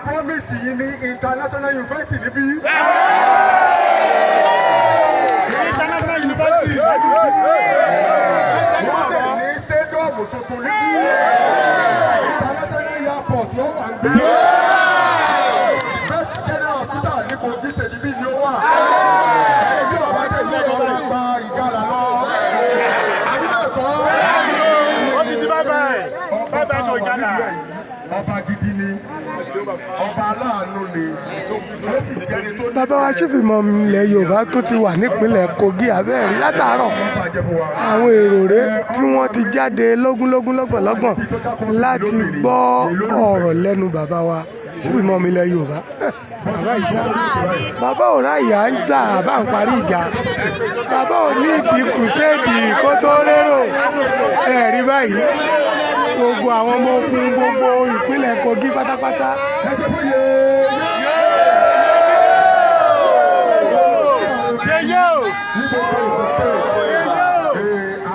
promise yìí ní international university níbí. International university. Wọ́n lè ní stadium tuntun níbí. International airport yóò wà níbí. Best general hospital ní Kogi State níbí ni ó wà. Ẹjọ́ bàbá tẹ̀lé ọ̀rọ̀ àgbà ìgalà lọ. Bàbá tó Ghana. Ọba gidi ni, ọba aláàánú ni, ó sì jẹ́ni tó ní. Bàbá wa Chief Imam ilẹ̀ Yorùbá tó ti wà nípínlẹ̀ Kogi abẹ́rẹ́ látàárọ̀. Àwọn èrò rẹ̀ tí wọ́n ti jáde lọ́gbọ̀nlọ́gbọ̀n láti gbọ́ ọ̀rọ̀ lẹ́nu bàbá wa Chief Imam ilẹ̀ Yorùbá. Bàbá ìṣá bàbá ò ráyà ń jà bá ń parí ìjà. Bàbá ò ní ìdí kùsẹ́ẹ̀dì kó tó rérò. Ẹ̀rí báyìí. Gbogbo àwọn ọmọ ogun gbogbo ìpínlẹ̀ Kogi pátápátá.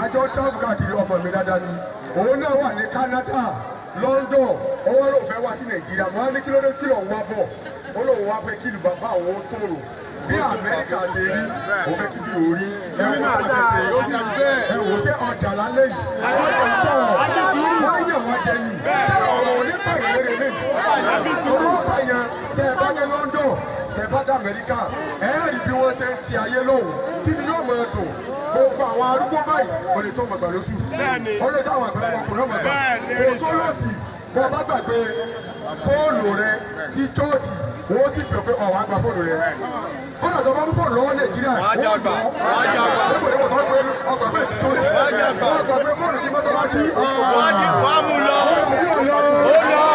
Àjọ travel káàkiri ọmọ mi dáadáa ni. Òun náà wà ní Canada, London, owó ló fẹ́ wá sí Nàìjíríà. Mo á ní kí ló dé kí lòun wá bọ̀. Ó lóun wá fẹ́ kí ìlú bàbá àwọn tòrò. Bí Amẹ́ríkà ṣe rí, ó fẹ́ kí bí orí. Ẹ wò ṣé ọjà lálẹ́ yìí. Wọ́n yẹ̀ wọ́n jẹ yìí. Ọ̀rọ̀ onípa ìlérí lè. Orúkọ yẹn tẹ ẹ bá ní London, tẹ ẹ bá dé Amẹ́ríkà, ẹ rí bí wọ́n ṣe ń ṣe ayé lóhùn. Kí ni yóò máa dùn? Gbogbo àwọn arúgbó báyìí, o lè tó ọmọgbà lóṣù. O lè tó àwọn àgbàlagbà ọkùnrin ọmọgbà. Kò sólòsì, bọ́ bá gbàgbé fóònù rẹ sí chọ́ọ̀chì, wọ́n sì pè pé ọ̀wá gba fóònù rẹ. Kọ́nà tó bá mú fóònù lọ́wọ́ Nàìjíríà, wọ́n sì gbọ́. Lébòlébò tó ń pè ọgbà pé sí chọ́ọ̀chì. Ọgbà pé fóònù sí mọ́sálásí. Wọ́n mú lọ. Ó lọ.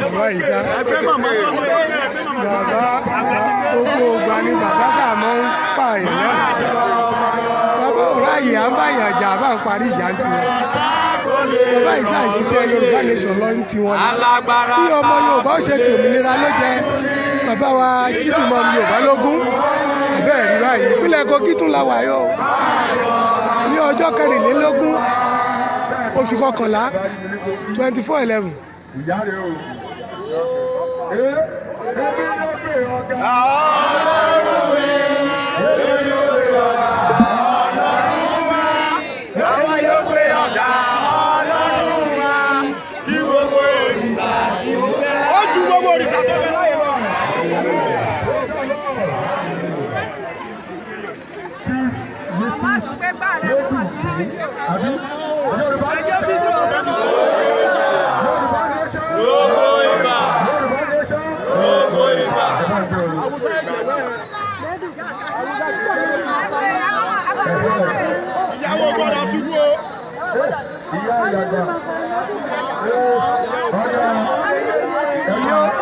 Bàbá ìṣá bàbá gbogbo ògbà ni bàbá sàmọ́ ń pààyàn náà. Bàbá òrà yìí à ń báyàn jà bá ń parí ìjà ń tiwọn. Bàbá ìṣá ìṣiṣẹ́ Yorùbá nation lọ ń tiwọn. Bí ọmọ Yorùbá ó ṣe gbòmìnira ló jẹ bàbá wa Chief Imam Yorùbá lógún. Àbẹ́ẹ̀ rí báyìí ìpínlẹ̀ Kogi tún la wà yóò. Ní ọjọ́ 24 oṣù kọkànlá 24/11. Ìyá rẹ̀ o. Ebi ló pè ọ̀gá. Àwọn yóò pé ọ̀gá Ọlọ́run wa tí gbogbo òrìṣà tí ó fẹ́. Ó ju gbogbo òrìṣà tó fẹ́ láyé lọ. Àbí Yorùbá ẹjẹ́ fídíò ọ̀gá náà. Yorùbá nation. Gbogbo ìgbà. Yorùbá nation. Gbogbo ìgbà. Ìyàwó gbọ́dọ̀ ṣubú o. Ìyá ìyàgbà. Ọ̀gá.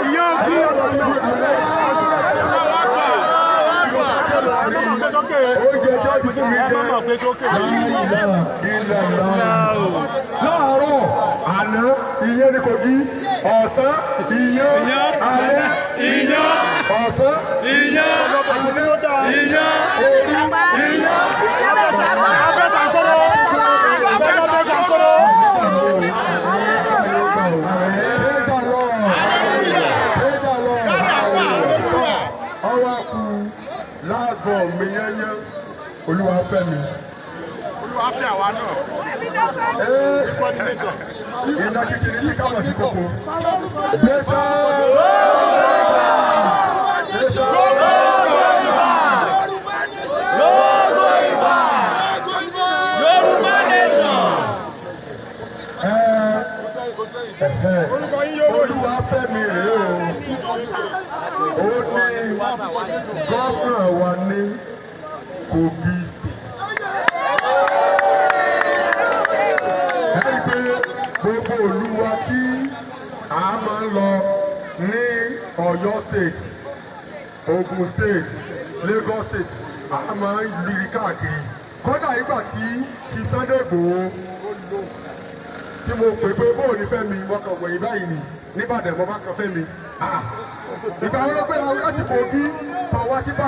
Ìyá òkú. Oúnjẹ tí ó ti fún mi jẹ́ láàárọ̀ àná ìyẹn ní Kogi, ọ̀sán ìyẹn, alẹ́ ìyẹn, ọ̀sán ìyẹn, alẹ́ ìyẹn, orí ìyẹn, abẹ́sàkóró. Ọwọ́ kú last born mi yẹ́yẹ́ Olúwafẹ́mi. Olúwafẹ́ àwa náà. Ìdá kékeré ní káwọn sí kókó. Gbèsè. Yorùbá nation. Olúwafẹ́mi rèé o. Ó ní gọ́fúnà wa ní Kogi gbogbo olúwa tí a máa ń lọ ní Ọ̀yọ́ state, Ogun state, Lagos state, a máa ń yiri káàkiri. Kódà ìgbà tí Chief Sunday Igboho tí mo pè pé bóò ní Fẹ́mi mo kàn wẹ̀yìn báyìí ni nìbàdàn mo bá kan Fẹ́mi. Ìgbà wo ló pé láti Kogi tọ̀ wá sí bá.